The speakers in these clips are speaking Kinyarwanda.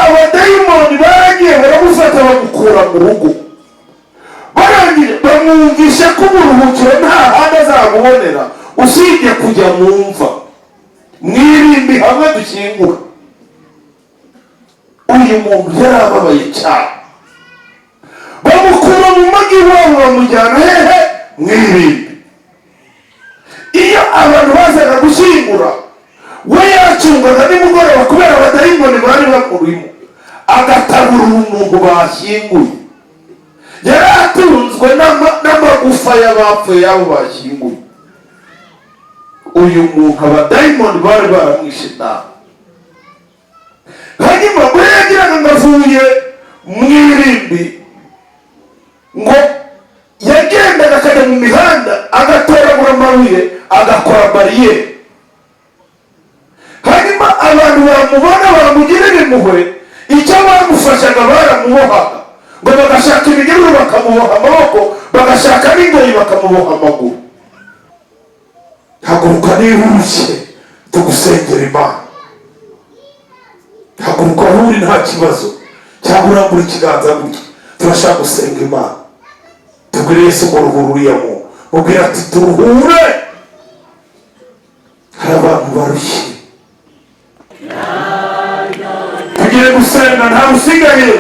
abadayimoni baragiye baramufata bamukura mu rugo, barangije bamwumvisha ko uburuhukiro nta handi azabubonera usibye kujya mu mva, mwirimbi hamwe dushyingura. Uyu muntu yarababaye cyane, bamukura mu magi wabo bamujyana hehe? Mwirimbi. Iyo abantu bazaga gushyingura, we yacungaga nimugoroba kubera abadayimoni bari bamurimo, agatabura umuntu bashyinguye. Yari atunzwe n'amagufa y'abapfuye yabo bashyinguye. Uyu muntu abadayimoni bari baramwishe nabi. Hanyuma we yagiraga ngo avuye mu irimbi, ngo yagendaga akajya mu mihanda agatoragura amabuye agakora bariyeri. Hanyuma abantu bamubona bamugirira impuhwe, icyo bamufashaga baramubohaga, ngo bagashaka iminyururu bakamuboha amaboko, bagashaka n'ingoyi bakamuboha amaguru. Haguruka niba urushye tugusengera Imana. Haguruka aho uri nta kibazo, cyangwa urambura ikiganza gutya, turashaka gusenga Imana. Tubwire Yesu ngo ruhura uriya muntu, mubwire ati turuhure. Hari abantu barushye, tugiye gusenga, ntawe usigaye.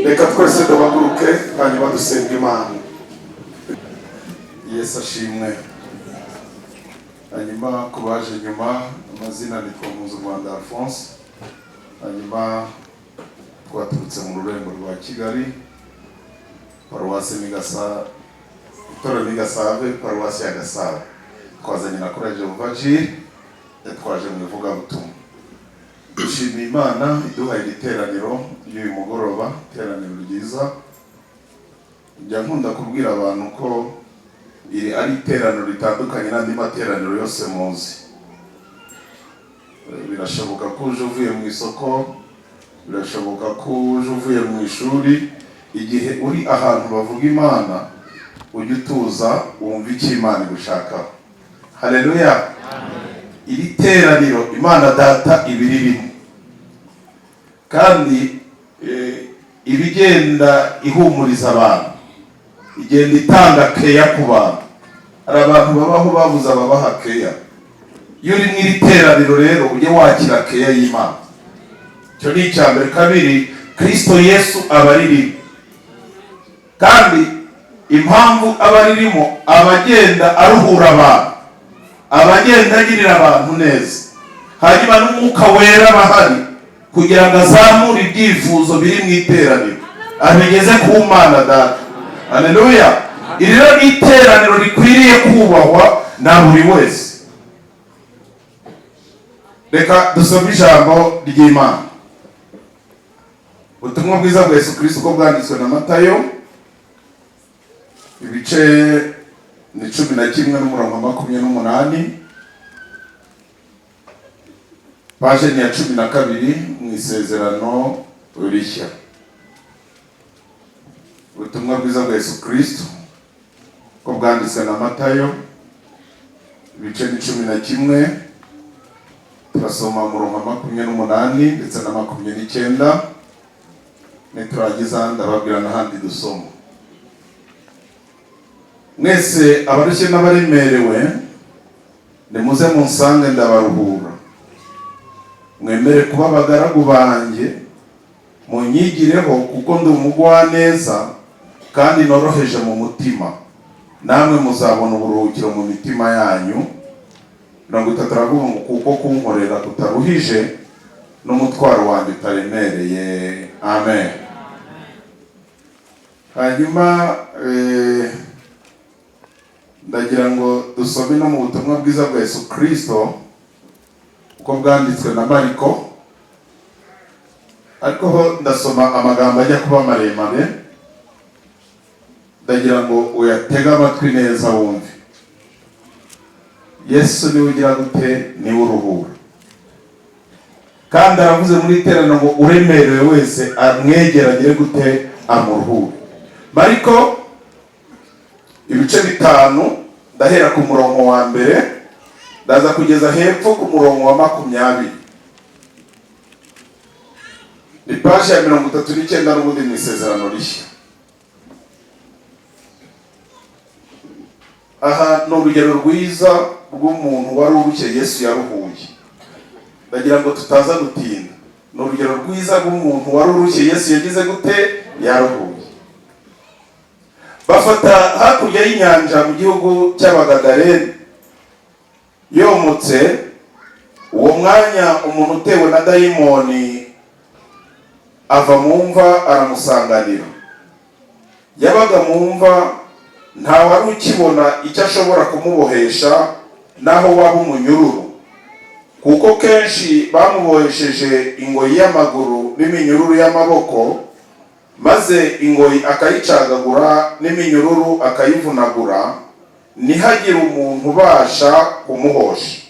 Reka twese duhaguruke hanyuma dusenga Imana. Yesu ashimwe. Hanyuma kubaje nyuma, amazina ni Twagumuzumwanda Alphonse. Hanyuma twaturutse mu rurembo rwa Kigali, paruwasi Gasave, paruwasi ya Gasave. Twazanye na Courage Evangile, twaje mu ivugabutumwa. Dushimiye Imana iduhaye iteraniro y'uyu mugoroba, iteraniro ryiza. Njya nkunda kubwira abantu ko iri ari iteraniro ritandukanye n'andi materaniro yose muzi. Birashoboka ko uje uvuye mu isoko, birashoboka ko uje uvuye mu ishuri. Igihe uri ahantu bavuga Imana, ujye utuza wumva icyo Imana igushakaho. Haleluya. Iri teraniro Imana Data ibiririmo, kandi ibigenda ihumuriza abantu, igenda itanga keya ku bantu. Hari abantu babaho babuza ababaha keya. Iyo uri mu iri teraniro rero ujye wakira keya y'Imana. Icyo ni icya mbere. Kabiri, Kristo Yesu abaririmo, kandi impamvu abaririmo abagenda aruhura abantu, abagenda agirira abantu neza. Hanyuma n'Umwuka Wera bahari kugira ngo azamure ibyifuzo biri mu iteraniro, abigeze ku Mana Data. Haleluya. Iri rero ni iteraniro rikwiriye kubahwa na buri wese. Reka dusome ijambo ry'Imana. Ubutumwa bwiza bwa Yesu Kristo uko bwanditswe na Matayo, ibice ni 11:28, paje ni ya 12 mu isezerano rishya. Ubutumwa bwiza bwa Yesu Kristo uko bwanditswe na Matayo, ibice ni 11, turasoma umurongo wa 28 ndetse na 29. Nituragiza ndababwira n'ahandi dusoma. Mwese abarushye n'abaremerewe, nimuze munsange ndabaruhura. Mwemere kuba abagaragu banjye, munyigireho kuko ndi umugwaneza kandi noroheje mu mutima, namwe muzabona uburuhukiro mu mitima yanyu. 30 aravuga ngo kuko kunkorera kutaruhije n'umutwaro wanjye utaremereye. Amen. hanyuma ndagira ngo dusome no mu butumwa bwiza bwa Yesu Kristo uko bwanditswe na Mariko, ariko ho ndasoma amagambo ajya kuba maremare, ndagira ngo uyatega amatwi neza wumve. Yesu niwe ugira gute, niwe uruhura, kandi aravuze muri iterano ngo uremerewe wese amwegeragire gute, amuruhure. Mariko ibice 5, ndahera ku murongo wa mbere ndaza kugeza hepfo ku murongo wa 20. Ni paji ya 39 n'ubundi mu Isezerano Rishya. Aha ni urugero rwiza rw'umuntu wari urushye Yesu yaruhuye. Ndagira ngo tutaza gutinda. Ni urugero rwiza rw'umuntu wari urushye Yesu yagize gute, yaruhuye. Bafata hakurya y'inyanja mu gihugu cy'Abagadaleni. Yomutse uwo mwanya umuntu utewe na dayimoni ava mu mva aramusanganira. Yabaga mu mva, nta wari ukibona icyo ashobora kumubohesha naho waba umunyururu, kuko kenshi bamubohesheje ingoyi y'amaguru n'iminyururu y'amaboko, maze ingoyi akayicagagura n'iminyururu akayivunagura, ntihagire umuntu ubasha kumuhosha.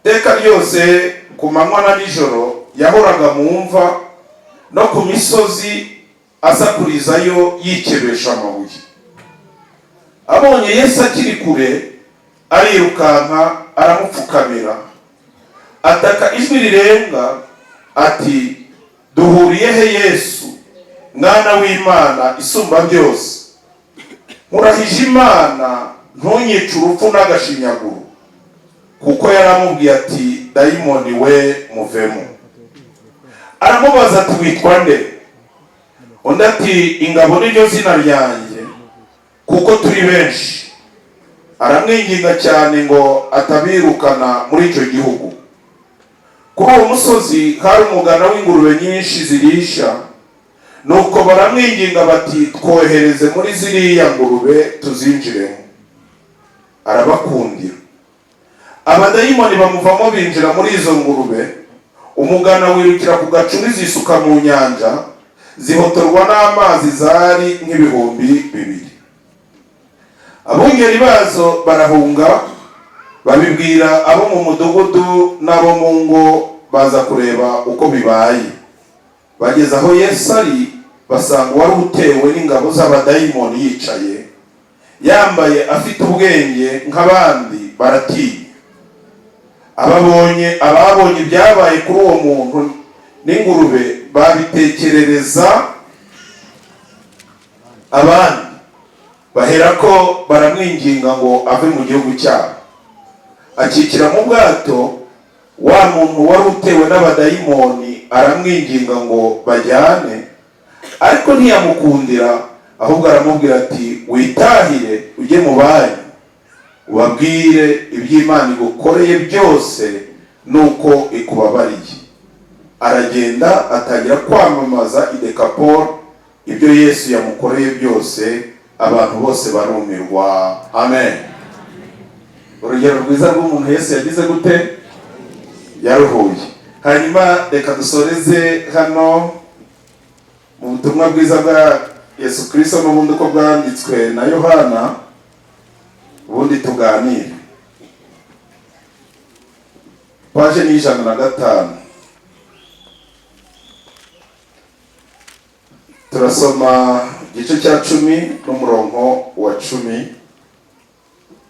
Iteka ryose ku manywa na nijoro yahoraga mu mva no ku misozi asakurizayo yikebesha amabuye. Abonye Yesu akiri kure, arirukanka aramupfukamira, ataka ijwi rirenga ati, duhuriye he Yesu, mwana w'Imana isumba byose? Nkurahije Imana ntunyice urupfu n'agashinyaguro. Kuko yaramubwiye ati, dayimoni we muvemo. Aramubaza ati, witwa nde? Undi ati, ingabo niryo zina ryanjye, kuko turi benshi. Aramwinginga cyane ngo atabirukana muri icyo gihugu. Kuri uwo musozi hari umugana w'ingurube nyinshi zirisha, nuko baramwinginga bati, twohereze muri ziriya ngurube tuzinjiremo. Arabakundira. Abadayimoni bamuvamo binjira muri izo ngurube. Umugana wirukira ku gacuri zisuka mu nyanja, zihotorwa n'amazi zari nk'ibihumbi 2. Abungeri bazo barahunga, babibwira abo mu mudugudu n'abo mu ngo, baza kureba uko bibaye. Bageze aho Yesu ari, basanga wari utewe n'ingabo z'abadayimoni yicaye, yambaye afite ubwenge nk'abandi, baratinya. Ababonye ibyabaye kuri uwo muntu n'ingurube babitekerereza abandi, baherako baramwinginga ngo ave mu gihugu cyabo. Akikira mu bwato, wa muntu wari utewe n'abadayimoni aramwinginga ngo bajyane, ariko ntiyamukundira, ahubwo aramubwira ati, witahire ujye mu banyu, ubabwire iby'Imana igukoreye byose nuko ikubabariye. Aragenda atangira kwamamaza i Dekapoli ibyo Yesu yamukoreye byose, abantu bose barumirwa. Amen. Urugero rwiza rw'umuntu Yesu yagize gute, yaruhuye. Hanyuma reka dusoreze hano mu butumwa bwiza bwa Yesu Kristo n'ubundi uko bwanditswe na Yohana, ubundi tuganire. Paje ni 105. Turasoma igice cya 10 n'umurongo wa 10,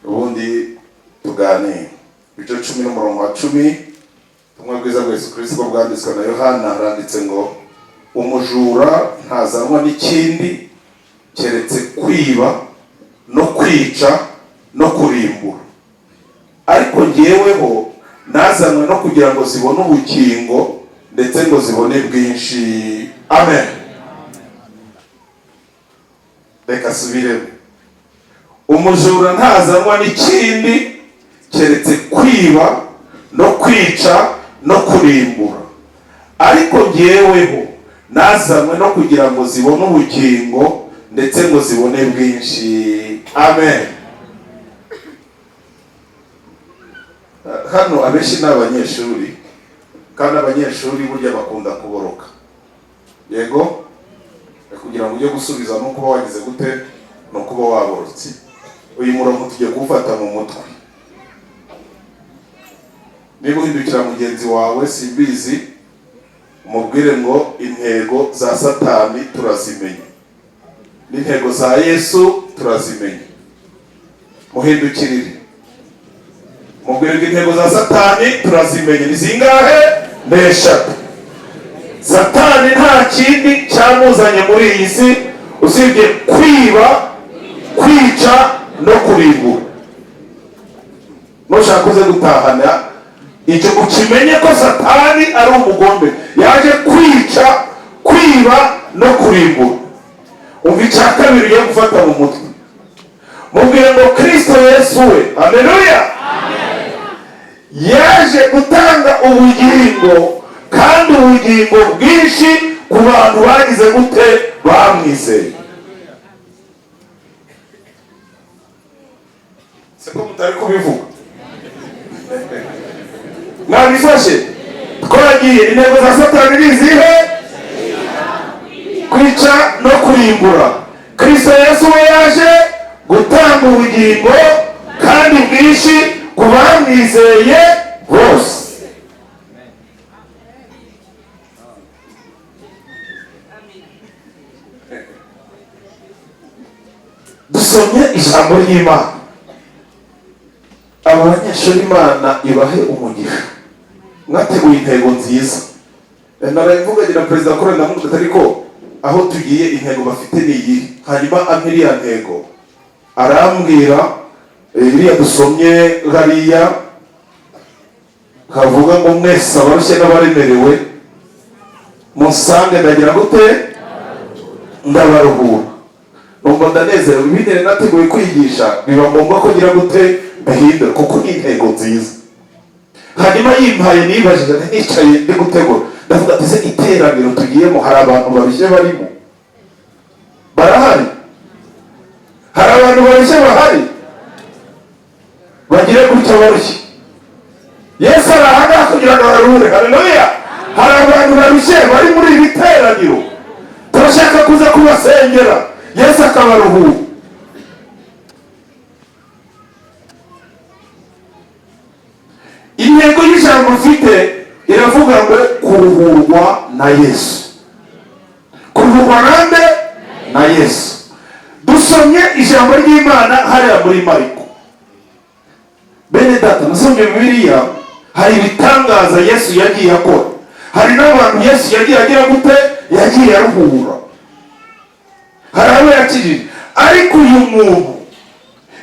ubundi tuganire. Igice 10 n'umurongo wa 10, ubutumwa bwiza bwa Yesu Kristo bwanditswe na Yohana, haranditse ngo, umujura ntazanwa n'ikindi keretse kwiba no kwica no kurimbura, ariko njyeweho nazanwe no kugira ngo zibone ubugingo, ndetse ngo zibone bwinshi. Amen. Reka subire. Umujura ntazanwa n'ikindi keretse kwiba no kwica no kurimbura, ariko njyeweho nazanywe no kugira ngo zibone ubugingo ndetse ngo zibone bwinshi. Amen. Hano abenshi n'abanyeshuri, kandi abanyeshuri burya bakunda kuboroka. Yego, kugira ngo ujye gusubiza no kuba wagize gute no kuba waborotse. Uyu murongo tugiye kuwufata mu mutwe. Niba uhindukira mugenzi wawe simbizi, umubwire ngo intego za Satani turazimenye, n'intego za Yesu turazimenye. Muhindukirire mubwire ngo intego za Satani turazimenye. Ni zingahe? Eshatu. Satani nta kindi cyamuzanye muri iyi si usibye kwiba, kwica no kurimbura. Nushaka uze gutahana icyo ukimenye ko Satani ari umugombe, yaje kwica, kwiba no kurimbura. Umva icya kabiri yo gufata mu mutwe. Mubwire ngo Kristo Yesu we, haleluya, yaje gutanga ubugingo, kandi ubugingo bwinshi ku bantu bagize gute bamwizeye. Seko mutari kubivuga mwabifashe. Twagiye intego za Satani nizihe? Kwica no kurimbura. Kristo Yesu we yaje gutanga ubugingo kandi bwinshi ku bamwizeye bose. Dusomye ijambo ry'Imana. Abanyeshuri Imana ibahe umugisha, mwateguye intego nziza. Narayivugagira perezida Korona Mugata, ariko aho tugiye intego bafite ni iyi. Hanyuma amiriya ntego arambwira iriya dusomye hariya kavuga ngo mwese abarushye n'abaremerewe musange ndagira gute ndabaruhura. Numva ndanezerewe. Ibintu nateguye kwigisha biba ngombwa ko ngira gute bahindura, kuko ni intego nziza. Hanyuma yimpaye nibajije nicaye ndi gutegura, ndavuga ati se iteraniro tugiyemo hari abantu babishye barimo? Barahari? Hari abantu babishye bahari? Bagire gutya barushye. Yesu arahaga kugira ngo baruhure. Haleluya. Hari abantu babishye bari muri iri teraniro, turashaka kuza kubasengera Yesu akabaruhura. Intego y'ijambo mfite iravuga ngo kuruhurwa na Yesu. Kuruhurwa nande? Na Yesu. Dusomye ijambo ry'Imana hariya muri Mariko. Bene data, nasomye Bibiliya, hari ibitangaza Yesu yagiye akora. Hari n'abantu Yesu yagiye agira gute yagiye aruhura. Hari abo yakijije. Ariko uyu muntu,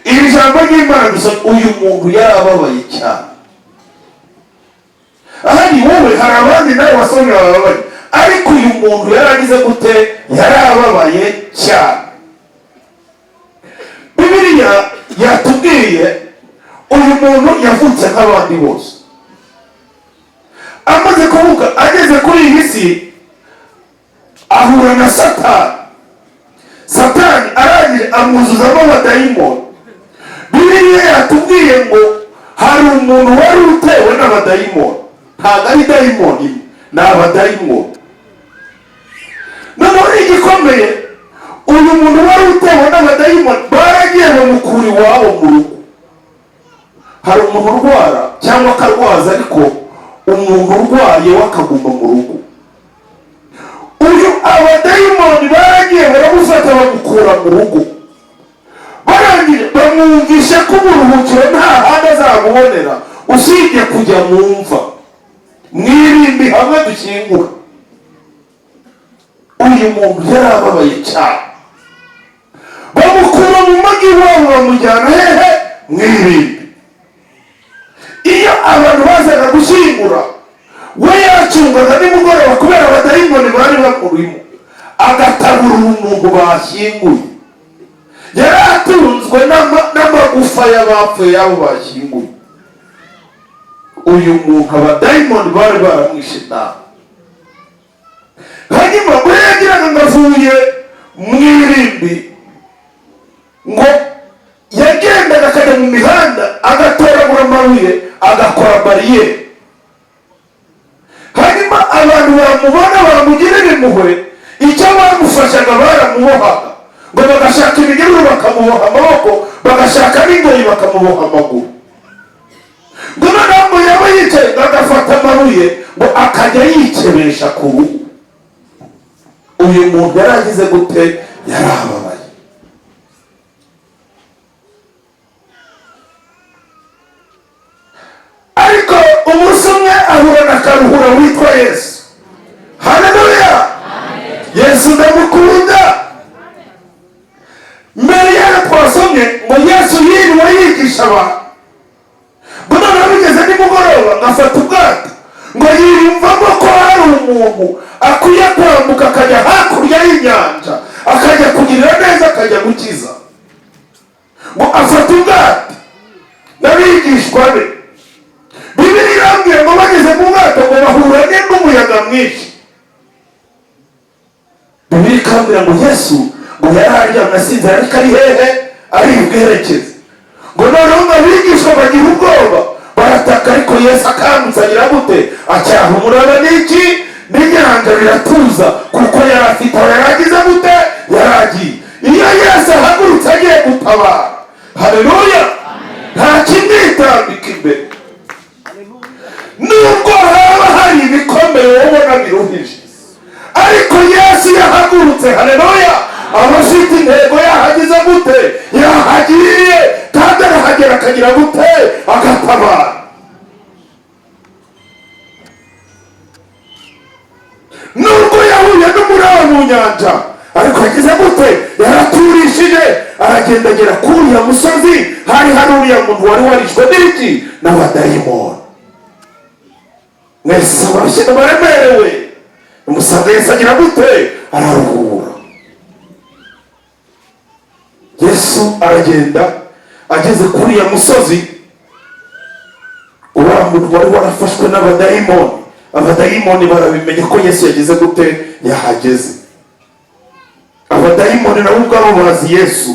iri jambo ry'Imana dusomye, uyu muntu yarababaye cyane. Ahari wowe hari abandi nawe wasomye bababaye, ariko uyu muntu yaragize gute yarababaye cyane. Bibiliya yatubwiye uyu muntu yavutse nk'abandi bose. Amaze kuvuka ageze kuri iyi si ahura na Satani. Satani arangije amwuzuzamo abadayimoni. Bibiliya yatubwiye ngo hari umuntu wari utewe n'abadayimoni. Ntabwo ari dayimoni, ni abadayimoni. Noneho igikomeye, uyu muntu wari utewe n'abadayimoni baragiye bamukura iwabo mu rugo. Hari umuntu urwara cyangwa akarwaza, ariko umuntu urwaye wakaguma mu rugo. Uyu abadayimoni baragiye baramufata bamukura mu rugo. Barangije bamwumvisha ko uburuhukiro nta handi azabubonera usibye kujya mu mva, mwirimbi hamwe dukingura. Uyu muntu yarababaye cyane. Bamukura mu magi wabo bamujyana hehe? Mwirimbi. Iyo abantu bazaga gushyingura, we yacungaga nimugoroba kubera abadayimoni bari bamurimo, agatabura umuntu bashyinguye. Yari atunzwe n'amagufa y'abapfuye abo bashyinguye. Uyu muntu abadayimoni bari baramwishe nabi. hanyuma ngo yagiraga ngo avuye mu irimbi, ngo yagendaga akajya mu mihanda agatoragura amabuye agakora bariyeri. hanyuma abantu bamubona bamugirira impuhwe, icyo bamufashaga baramubohaga, ngo bagashaka iminyururu bakamuboha amaboko, bagashaka n'ingoyi bakamuboha amaguru. ngo noneho ngo yaba yicaye agafata amabuye ngo akajya yikebesha ku ruhu. uyu muntu yaragize gute? yarababaye. ariko umunsi umwe ahura na karuhura witwa Yesu. haleluya! Yesu ndamukunda. mbere y'aho twasomye ngo Yesu yiriwe yigisha abantu, ngo noneho bigeze nimugoroba ngafata ubwato, ngo yiyumvamo ko hari umuntu akwiye kwambuka akajya hakurya y'inyanja, akajya kugirira neza, akajya gukiza. ngo afata ubwato n'abigishwa be. Bibiliya irambwira ngo bageze mu bwato ngo bahuranye n'umuyaga mwinshi. Bibiliya ikambwira ngo Yesu ngo yari aryamye asinzira, ariko ari hehe? ari bwerekeze. ngo noneho ngo abigishwa bagira ubwoba barataka, ariko Yesu akangutse agira gute? acyaha umuraba n'iki n'inyanja biratuza, kuko yari afite aho yaragize gute? yaragiye. iyo Yesu ahagurutse agiye gutabara, haleluya, nta kimwitambika imbere. nubwo haba hari ibikomeye ubona biruhije, ariko Yesu yahagurutse, haleluya, aba afite intego, yahagize gute? yahagiye, kandi arahagera akagira gute? agatabara. nubwo yahuye n'umuraba mu nyanja, ariko yagize gute? yaraturishije, aragenda agera kuri uriya musozi. hari uriya muntu wari warishwe n'iki? n'abadayimoni. mwese abashyira baremerewe, umusanga Yesu agira gute? araruhura. Yesu aragenda, ageze kuri uriya musozi, uriya muntu wari warafashwe n'abadayimoni. abadayimoni barabimenya ko Yesu yageze gute? yahageze. abadayimoni nabo ubwabo bazi Yesu,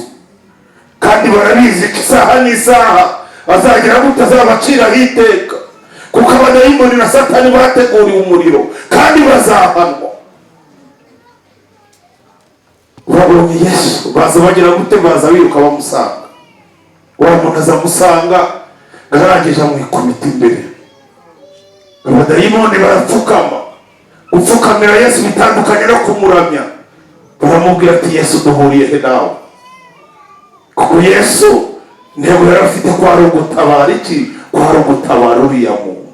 kandi barabizi ko isaha n'isaha azagira gute? azabaciraho iteka, kuko abadayimoni na Satani bateguriwe umuriro kandi bazahanwa. urabonye Yesu baza bagira gute? baza biruka bamusanga. wa muntu azamusanga arangije amwikubita imbere. abadayimoni barapfukama. gupfukamira Yesu bitandukanye no kumuramya. baramubwira ati Yesu duhuriye he nawe? kuko Yesu ntego yari afite ko ari ugutabara iki? ko ari ugutabara uriya muntu.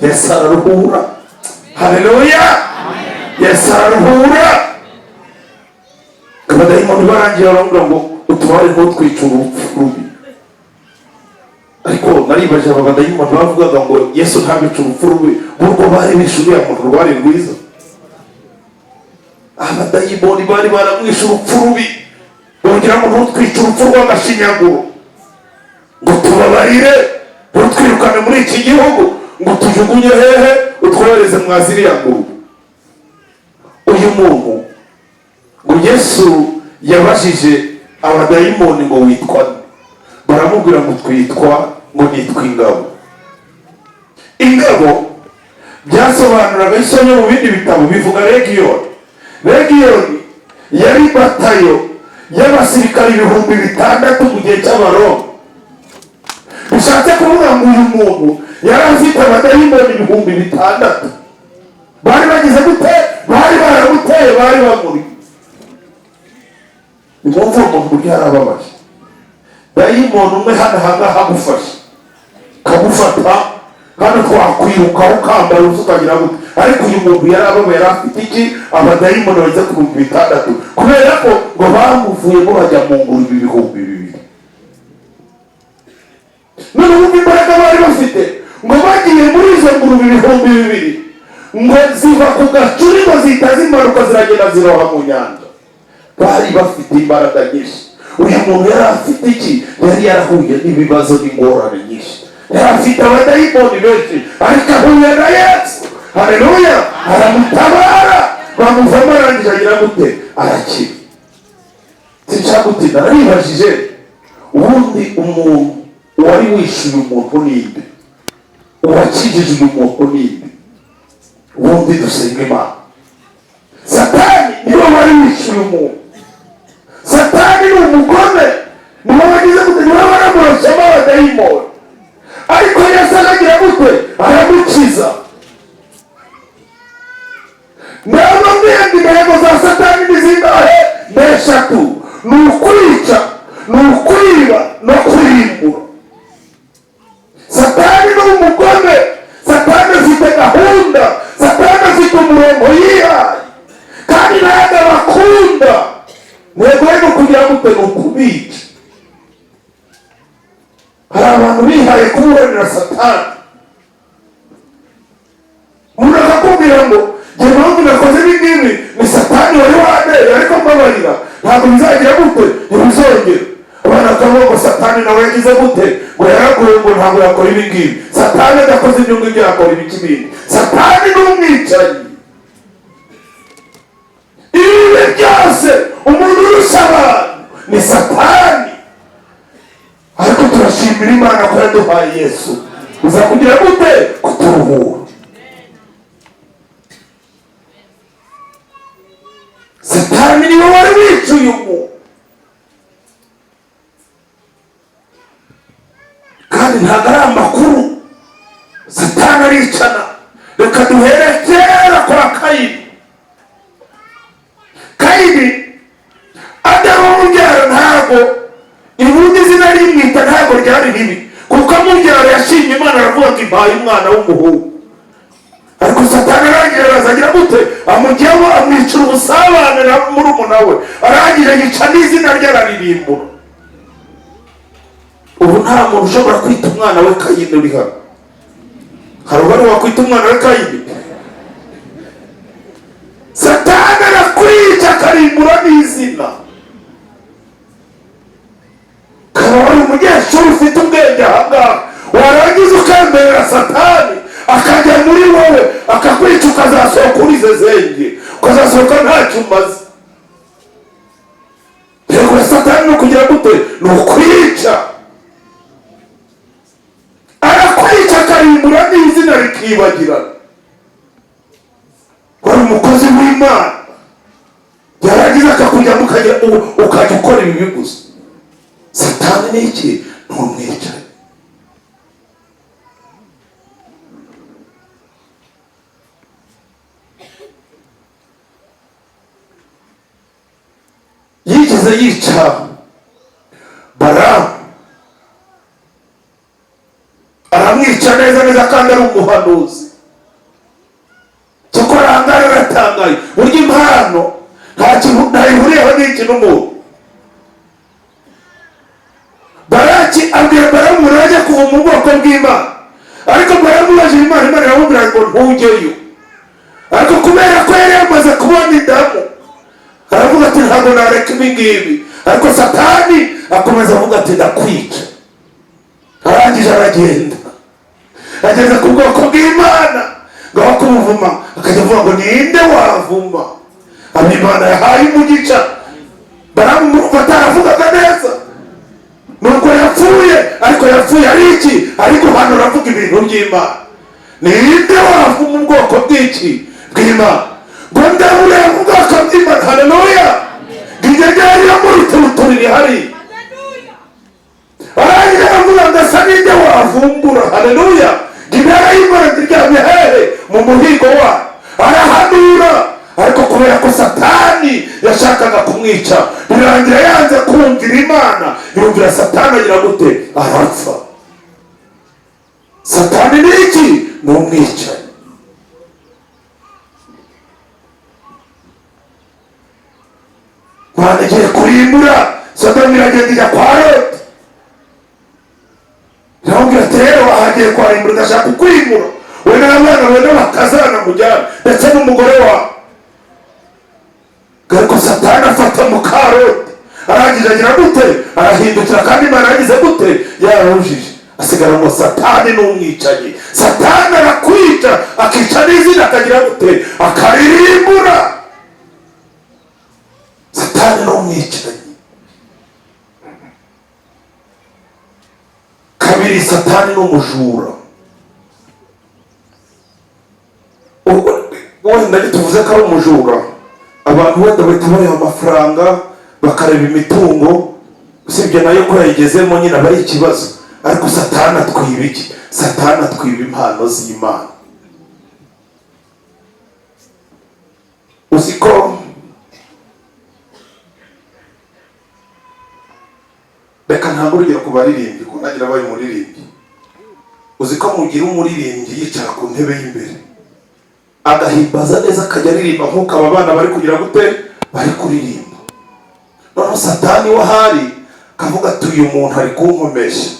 Yesu araruhura. haleluya! Yesu araruhura. abadayimoni barangiye baramubwira ngo utubare ntutwice urupfu rubi. ariko naribaje, aba badayimoni bavugaga ngo Yesu ntabice urupfu rubi, burwo bari bishe uriya muntu rwari rwiza. abadayimoni bari baramwishe urupfu rubi, bongera ngo ntutwice urupfu rw'agashinyaguro, ngo tubabarire, ntutwirukane muri iki gihugu, ngo tujugunye hehe? utwohereze mwa ziriya ngurube. uyu muntu ngo Yesu yabajije abadayimoni ngo witwa nde? baramubwira ngo nitwa ingabo. ingabo byasobanuraga isonye mu bindi bitabo bivuga legiyoni. legiyoni yari batayo y'abasirikari 6,000 mu gihe cy'abaroma. bishatse kuvuga ngo uyu muntu yari afite abadayimoni 6,000. bari bagize gute? bari baramuteye, bari bamuri. ni mpamvu umuntu burya yarababaje. dayimoni umwe hano hangaha agufashe kagufata hano twakwiruka ukambara ubusa ukagira gute, ariko uyu muntu yarababaye. yari afite iki? abadayimoni bageze ku 6,000, kubera ko ngo bamuvuyemo bajya mu ngurube 2,000. none ubu imbaraga bari bafite, ngo bagiye muri izo ngurube 2,000, ngo ziva ku gacuri, ngo zihita zimanuka ziragenda ziroha mu nyanja. bari bafite imbaraga nyinshi. uyu muntu yari afite iki? yari yarahuye n'ibibazo n'ingorane nyinshi. yari afite abadayimoni benshi, ariko ahuye na Yesu, haleluya, aramutabara. bamuvamo arangije agira gute arakira. Sinshaka gutinda, naribajije ubundi umuntu wari wishyuye umuntu ninde, uwakijije umuntu ninde? Ubundi dusenga Imana. Satani niwe wari wishyuye umuntu. Satani ni umugome, niwe wagize gute, niwe waramurashamo abadayimoni, ariko Yesu aragira gute aramukiza. Ntabwo mwenda intego za Satani n'izingahe? N'eshatu: ni ukwica, ni ukwiba, no kurimbura. Satani ni umugome, Satani afite gahunda, Satani afite umurongo yihaye, kandi ntabwo abakunda. Mwego we no kugira gute ni ukubica. Hari abantu bihaye kuburanira Satani. Umuntu akakubwira ngo njye mpamvu nakoze ibingibi ni Satani wari wanteye, ariko mbabarira ntabwo bizagira gute, ntibizongera. Abana bakavuga ngo Satani nawe yagize gute, ngo yaraguye, ngo ntabwo yakora ibingibi. Satani adakoze ibyo ngibyo yakora ibiki bindi. Satani ni umwicanyi. Ibi byose umuntu urusha abantu ni Satani. Ariko turashimira Imana ko yaduhaye Yesu uza kugira gute, kuturuhura. Satani niwe wari wicuye umuntu, kandi ntabwo ari amakuru. Satani aricana. Reka duhere kera kwa Kayini. Kayini Adamu umubyara ntabwo ibundi izina rimwita ntabwo ryari ribi, kuko amubyara yashimye Imana, aravuga ati mbaye umwana w'umuhungu. Ariko Satani arangira arazagira gute, amujyamo amwicira ubusabane na murumuna we, arangira yica n'izina rye araririmbura. Ubu nta muntu ushobora kwita umwana we Kayini uri hano. Hari uwari wakwita umwana we Kayini? Satani arakwica akarimbura n'izina. Kaba wari umunyeshuri ufite ubwenge ahangaha, warangiza ukemberera Satani akajya muri wowe akakwica, ukazasohoka urize zenge, ukazasohoka ntacyo umaze. Yego Satani ni ukugira gute, ni ukwica. Arakwica akarimbura n'izina rikibagirana. Wari umukozi w'Imana, yarangiza akakujyamo ukajya ukora ibibi gusa. Satani ni iki? Ni umwicanyi. Yigeze yica Balamu, aramwica neza neza, kandi ari umuhanuzi. Cyokora ahangaha aratangaye, burya impano nta kintu ntayihuriyeho n'iki n'umuntu. Balaki abwira Balamu ngo najya kuva mu bwoko bw'Imana, ariko Balamu bajije Imana, Imana iramubwira ngo ntujyeyo. Ariko kubera ko yari yamaze kubona indamu, aravuga ati ntabwo nareka ibingibi. Ariko Satani akomeza avuga ati ndakwica. Arangije aragenda, ageze ku bwoko bw'Imana, ngaho kumuvuma akajya avuga ngo ninde wavuma abo Imana yahaye umugisha. Balamu murumva ataravugaga neza, nuko yapfuye. Ariko yapfuye ari iki? Ari guhanura avuga ibintu by'Imana. Ninde wavuma ubwoko bw'iki? Bw'Imana. Ngo ndabure mu bwoko bw'Imana. Haleluya. Ngigegeri yo muri turuturiri hari. Arangije aravuga ngo asa ninde wavumbura. Haleluya. Ngibera y'Imana ndiryamye hehe mu muhigo wa, arahanura. Ariko kubera ko Satani yashakaga kumwica, birangira yanze kumvira Imana, yumvira Satani, agira gute, arapfa. Satani ni iki? Ni umwicanyi. Imana igiye kurimbura Sodomu, iragenda ijya kwa Loti, iramubwira ati rero ahagiye kwarimbura, ndashaka kukwimbura wowe n'abana bawe n'abakazana mujyana ndetse n'umugore wawe. Ariko Satani afata muka Loti, arangije agira gute, arahindukira, kandi Imana yagize gute, yararujije. Asigara ngo Satani ni umwicanyi. Satani arakwica, akica n'izina, akagira gute, akaririmbura. Satani ni umwicanyi. Kabiri, Satani ni umujura. Wenda tuvuze ko ari umujura, abantu wenda bahita bareba amafaranga, bakareba imitungo, usibye nayo ko yayigezemo nyine aba ari ikibazo. Ariko Satani atwiba iki? Satani atwiba impano z'Imana. Uziko reka ntabwo urugero ku baririmbyi, ko nagira abaye umuririmbyi. Uziko mugira umuririmbyi yicara ku ntebe y'imbere agahimbaza neza, akajya aririmba nk'uko aba bana bari kugira gute, bari kuririmba. Noneho Satani wahari kavuga ati uyu muntu ari kunkomesha,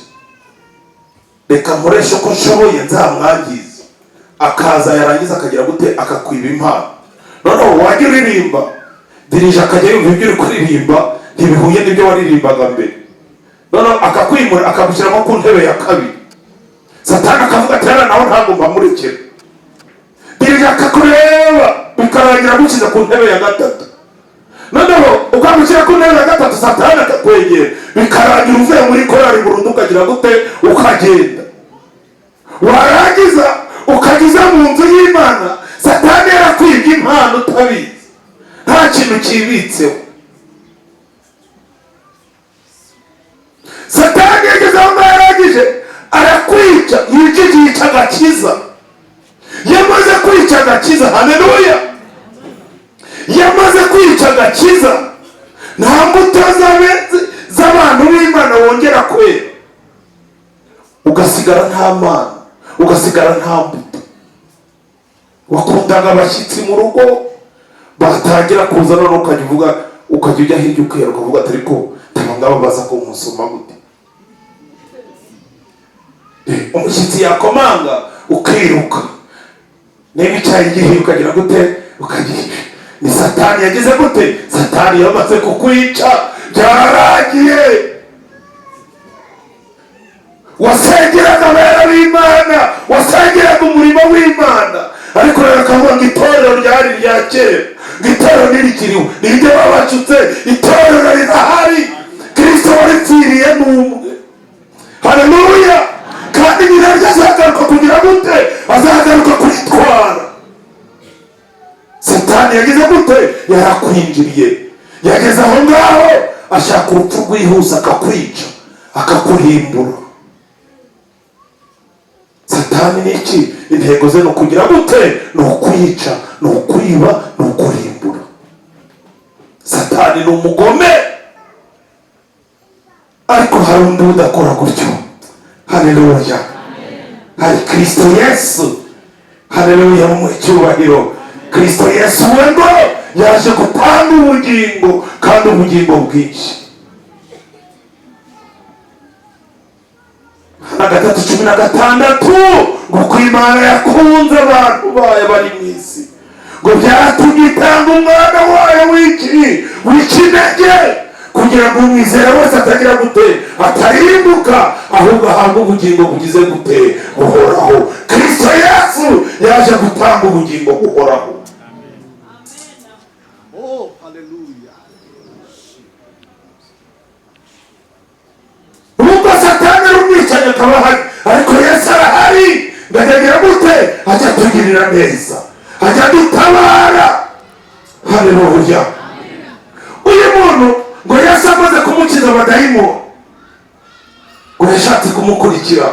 reka nkoreshe uko nshoboye nzamwangiza. Akaza yarangiza akagira gute, akakwiba impano. Noneho wajya uririmba, dirije akajya yumva ibyo uri kuririmba ntibihuye n'ibyo waririmbaga mbere. Noneho akakwimura akagushyiramo ku ntebe ya kabiri. Satani akavuga ati hano nawe ntabwo mbamurekera. Dirije akakureba bikarangira gukiza ku ntebe ya gatatu. Noneho ukamushyira ku ntebe ya gatatu, Satani akakwegera bikarangira uvuye muri korari burundu, ukagira gute, ukagenda. Warangiza ukagiza mu nzu y'Imana, Satani yarakwibye impano utabizi, nta kintu kibitseho. Satani yageze aho yarangije arakwica, yica agakiza. Yamaze kwica agakiza, haleluya, yamaze kwica agakiza, nta mbuto z'abantu b'Imana wongera kwera. Ugasigara nta mana, ugasigara nta mbuto. Wakundaga abashyitsi mu rugo, batangira kuza, none ukajya uvuga, ukajya ujya hirya ukera, ukavuga ati ariko ngaba baza ko umusoma gute. Umushyitsi yakomanga ukiruka, niba icyayi igihe ukagira gute, ukagira. Ni Satani yagize gute? Satani yamaze kukwica, byaragiye. Wasengeraga abera b'Imana, wasengeraga umurimo w'Imana, ariko rero akavuga ngo itorero ryari rya kera, ngo itorero ntirikiriho. Niryo babacutse, itorero rirahari, Kristo waripfiriye n'umwe. Haleluya. Kandi nyiraryo azagaruka kugira gute? Azagaruka kuritwara. Satani yagize gute? Yarakwinjiriye, yageze aho ngaho ashaka urupfu rwihuse, akakwica, akakuhimbura. Satani ni iki? Intego ze ni ukugira gute? Ni ukwica, ni ukwiba, ni ukurimbura. Satani ni umugome, ariko hari undi udakora gutyo. Haleluya. Hari Kristo Yesu, haleluya, mu cyubahiro. Kristo Yesu we ngo yaje gutanga ubugingo, kandi ubugingo bwinshi. Hana 3:16 ngo uko Imana yakunze abantu bayo bari mu isi, ngo byatumye itanga umwana wayo w'ikinege, kugira ngo umwizera wese atagira gute, atarimbuka, ahubwo ahabwe ubugingo bugize gute, buhoraho. Kristo Yesu yaje gutanga ubugingo buhoraho. Oh, haleluya. Ubwo Satani rumwicaye akaba ahari, ariko Yesu arahari, ndagira gute, ajya tugirira neza, ajya dutabara. Haleluya. Uyu muntu ngo Yesu amaze kumukiza abadayimoni, ngo yashatse kumukurikira,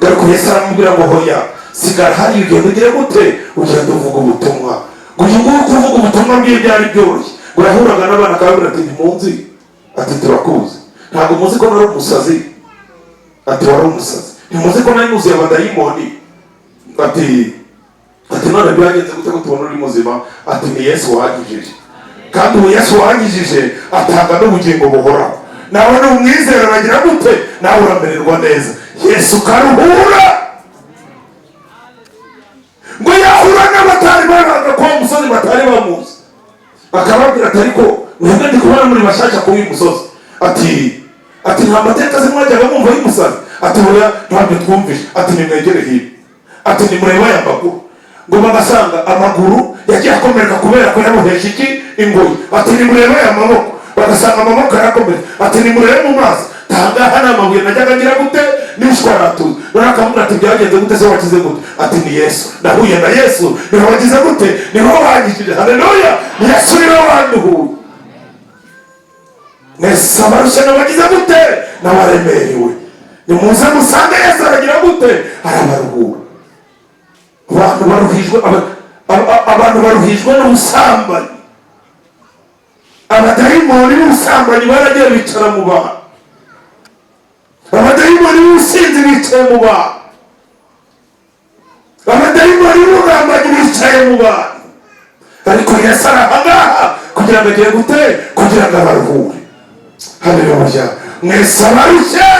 ariko Yesu aramubwira ngo hoya, sigara hari, ugenda ugire gute, ugenda uvuga ubutumwa. Ngo uyu nguyu kuvuga ubutumwa bwiwe byari byoroshye. Ngo yahuraga n'abana akababwira ati ntimunzi, ati turakuzi, ntabwo muzi ko nari umusazi, ati wari umusazi, ntimuzi ko nari nuzuye abadayimoni, ati none byagenze gute ko tubona uri muzima, ati ni Yesu wahagijije, kandi ubu Yesu wahagijije atanga n'ubugingo buhoraho. Nawe n'umwizera bagira gute, nawe uramererwa neza. Yesu karuhura. Ngo yahura n'abatari baraga kwa musozi batari bamuzi, akababwira ati ariko mwebwe ndi kubona muri bashaka kuri uyu musozi, ati nta mateka se mwajyaga mwumva y'umusazi, ati hoya ntabwo twumvise, ati nimwegere hirya, ati nimurebe aya makuru, ngo bagasanga amaguru yagiye akomereka kubera ko yamuhesha iki ingoyi. Ati nimurebe aya maboko, bagasanga amaboko yarakomereka. Ati nimurebe mu maso, tangaha ni amabuye najyaga ngira gute n'ishwaratuza. None akamubwira ati byagenze gute se wakize gute? Ati ni Yesu, nahuye na Yesu niho wagize gute, niho wanyishije. Haleluya, ni Yesu niho wanduhuye. Mwese abarushye n'abagize gute n'abaremerewe, nimuze musange Yesu aragira gute, arabaruhura. Abantu baruhijwe n'ubusambanyi. Abadayimoni b'ubusambanyi baragiye bicara mu bantu. Abadayimoni b'ubusinzi bicaye mu bantu. Abadayimoni b'ubugambanyi bicaye mu bantu. Ariko Yesu arahangaha kugira ngo agire gute, kugira ngo abaruhure. Haleluya, mwese abarushye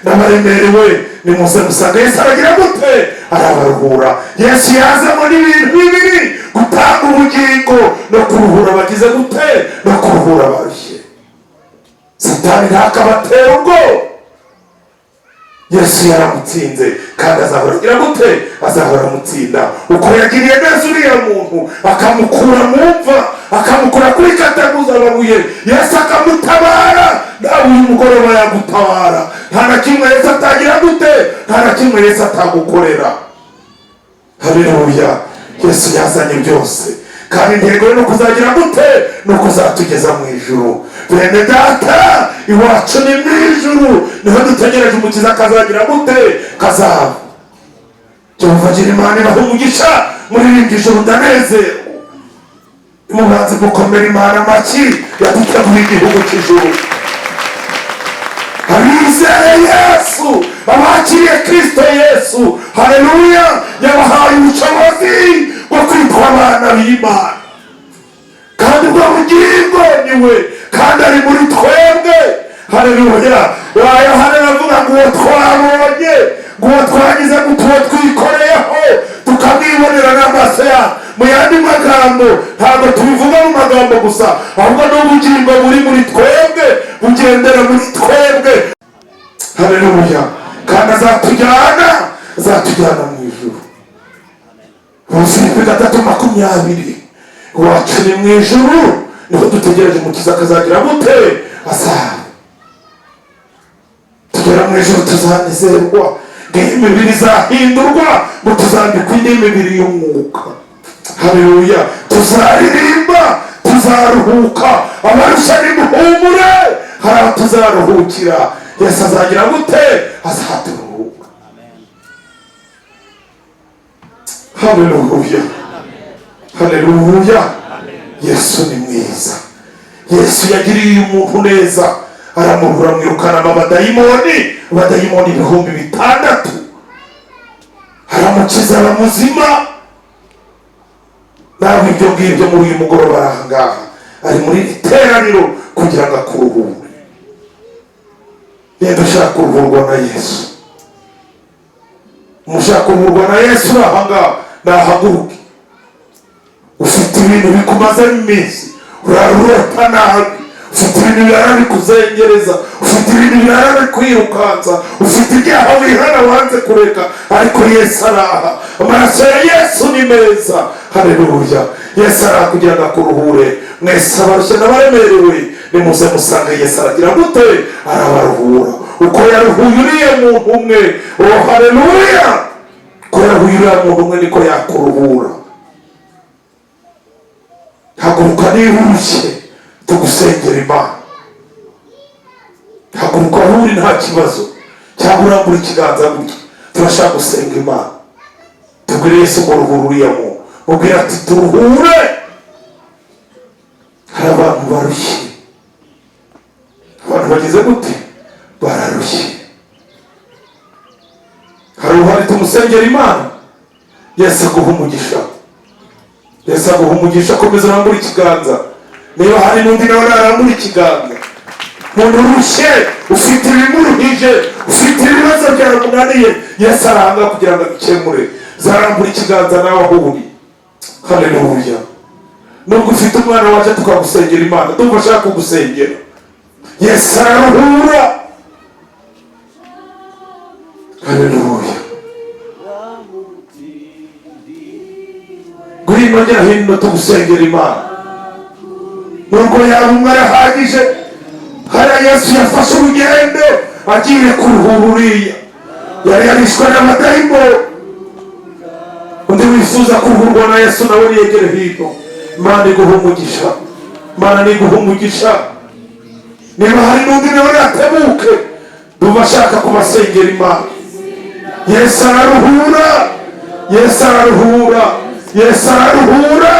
n'abaremerewe nimuze musange Yesu aragira gute, arabaruhura. Yesu yazamo n'ibintu bibiri, gutanga ubugingo no kuruhura abagize gute, no kuruhura abarushye. Satani ntakabatera ubwoba. Yesu yaramutsinze kandi azahora agira gute, azahora amutsinda. Uko yagiriye neza uriya muntu akamukura mu mva, akamukura kuri kataguza amabuye, Yesu akamutabara. Nawe uyu mugoroba yagutabara. Nta na kimwe Yesu atagira gute, nta na kimwe Yesu atagukorera. Haleluya, Yesu yazanye byose kandi intego yo kuzagira gute, no kuzatugeza mu ijuru. Bene data, iwacu ni mu ijuru, niho dutegereje umukiza akazagira gute, kazaba. Jehova gira Imana ibahe umugisha muririmbye ijuru ndanezerwa. Mubanze gukomera Imana amashyi yaduteguriye igihugu cy'ijuru. Abizeye Yesu, abakiriye Kristo Yesu, haleluya, yabahaye ubushobozi bwo kwitwa abana b'Imana. Kandi ubwo bugingo niwe, kandi ari muri twebwe. Haleluya, Yohana aravuga ngo uwo twabonye, ngo uwo twagize ngo uwo twikoreyeho tukamwibonera n'amaso yacu. Mu yandi magambo, ntabwo tubivuga mu magambo gusa, ahubwo n'ubugingo buri muri twebwe, bugendera muri twebwe. Haleluya, kandi azatujyana mu ijuru. Filipi 3:20, iwacu ni mu ijuru, niho dutegereje umukiza akazagira gute, azaba. Tugera mu ijuru tuzanezerwa, imibiri izahindurwa ngo tuzambikwe indi mibiri y'umwuka. Haleluya, tuzaririmba, tuzaruhuka. Abarushye nimuhumure, hari aho tuzaruhukira. Yesu azagira gute, azaturuhuka. Haleluya, haleluya, Yesu ni mwiza. Yesu yagiriye umuntu neza, aramuhura mwirukana abadayimoni 6,000, aramukiza aramuzima. Nawe ibyo ngibyo muri uyu mugoroba arahangaha, ari muri iteraniro kugira ngo akuruhure. Niba ushaka kuruhurwa na Yesu, umushaka kuruhurwa na Yesu, arahangaha nahaguruke. Ufite ibintu bikumazemo iminsi, urarota nabi, ufite ibintu birara bikuzengereza, ufite ibintu birara bikwirukanza, ufite ibyaha wihana wanze kureka, ariko Yesu araha. Amaraso ya Yesu ni meza. Haleluya, Yesu araha kugira ngo akuruhure. Mwese abarushye n'abaremerewe nimuze musange Yesu aragira gute, arabaruhura. Uko yaruhuye uriya muntu umwe, oh haleluya, uko yaruhuye uriya muntu umwe niko yakuruhura. Haguruka niba urushye tugusengera Imana. Haguruka aho uri nta kibazo, cyangwa urambura ikiganza gutya, turashaka gusenga Imana. Tubwire Yesu ngo ruhura uriya muntu, mubwire ati turuhure. Hari abantu barushye, abantu bagize gute, bararushye. Hari uhari tumusengera Imana. Yesu aguha umugisha, Yesu aguha umugisha. Komeza urambura ikiganza. Niba hari n'undi nawe arambura ikiganza, umuntu urushye, ufite ibimuruhije, ufite ibibazo byamunaniye, Yesu arahanga kugira ngo abikemure. Zarambura ikiganza nawe aho uri. Haleluya, nubwo ufite umwana waje tukagusengera Imana, ndumva ashaka kugusengera. Yesu araruhura. Haleluya. gira hino tugusengera Imana. Nubwo yaba umwe arahagije, hari Yesu yafashe urugendo agiye kuruhura uriya yari yarishwe n'amadayimoni. Undi wifuza kuruhurwa na Yesu nawe yegere hino. Imana iguha umugisha, Imana niguha umugisha. Niba hari n'undi nawe natebuke, ndumva ashaka kubasengera Imana. Yesu araruhura, Yesu araruhura, Yesu araruhura.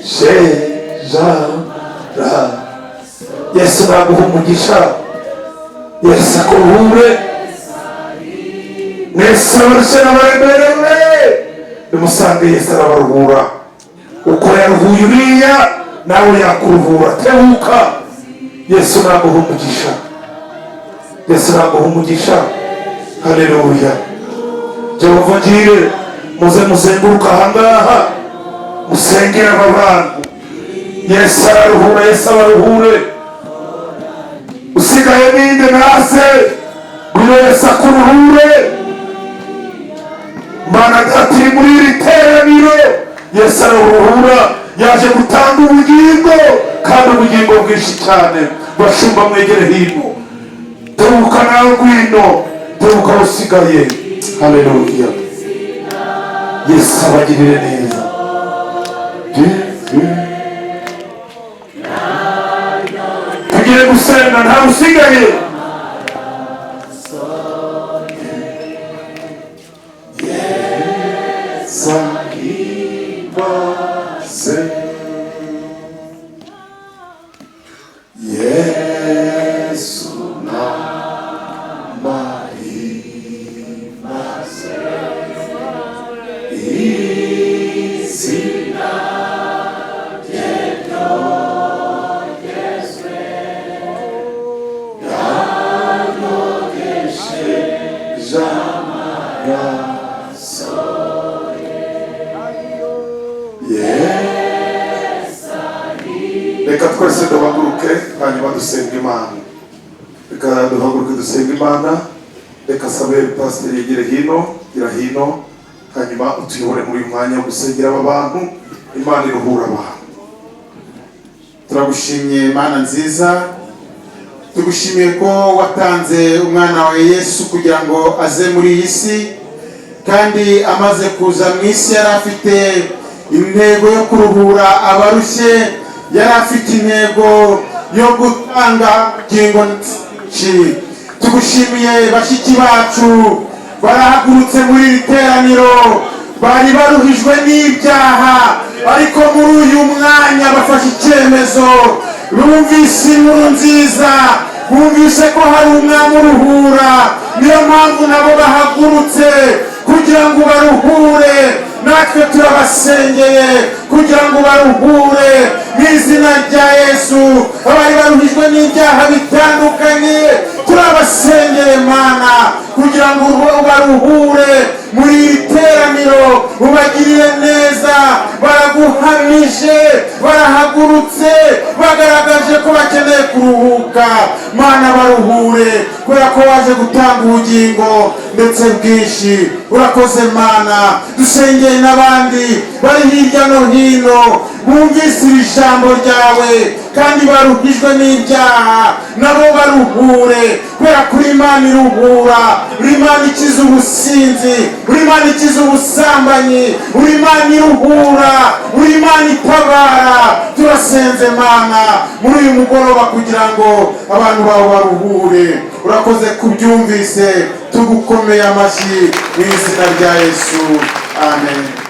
Shejara, Yesu naguha umugisha, Yesu akuruhure. Mwese abarushe n'abaremerewe nimusange Yesu arabaruhura. Uko yaruhuye uriya nawe yakuruhura. Tebuka, Yesu naguha umugisha, Yesu naguha umugisha. Haleluya. Jehova ngire muze muzenguruka ahangaha musengera aba bantu. Yesu araruhura, Yesu abaruhure. Usigaye ninde nase buri Yesu akuruhure. Mana ati muri iri teraniro Yesu araruhura, yaje gutanga ubugingo kandi ubugingo bwinshi cyane. Bashumba mwegere hino, tebuka nawe ngwino, tebuka usigaye. Haleluya. Yesu abagirire neza. Tugire gusenga nta usigaye. Yesu ahimbaze, Yesu n'amahimbaze, izina rye ryogejwe, yayogesheje amaraso ye. Reka twese duhaguruke hanyuma dusenga Imana. Reka duhaguruke dusenga Imana. Reka sabe pasiteri yegere hino, gira hino, hanyuma utuyobore muri uyu mwanya wo gusengera aba bantu. Imana iruhura abantu. Turagushimiye Mana nziza, tugushimiye ko watanze umwana wa Yesu kugira ngo aze muri iyi si, kandi amaze kuza mu isi yari afite intego yo kuruhura abarushye, yari afite intego yo gutanga ubugingo n'iki. Tugushimiye bashiki bacu barahagurutse muri iri teraniro, bari baruhijwe n'ibyaha, ariko muri uyu mwanya bafashe icyemezo. Bumvise inkuru nziza, bumvise ko hari umwami uruhura, niyo mpamvu nabo bahagurutse kugira ngo baruhure. Natwe turabasengeye kugira ngo baruhure mu izina rya Yesu. Abari baruhijwe n'ibyaha bitandukanye turabasengeye Mana kugira ngo baruhure muri iri teraniro, ubagirire neza. Baraguhamije, barahagurutse, bagaragaje ko bakeneye kuruhuka. Mana baruhure kubera ko waje gutanga ubugingo ndetse bwinshi. Urakoze Mana. Dusengeye n'abandi bari hirya no hino bumvise iri jambo ryawe kandi baruhijwe n'ibyaha, nabo baruhure kubera ko Imana iruhura. Imana ikiza ubusinzi, Imana ikiza ubusambanyi, Imana iruhura, Imana itabara. Turasenze Mana muri uyu mugoroba kugira ngo abantu bawe baruhure. Urakoze kubyumvise, tugukomeye amashyi mu izina rya Yesu. Amen.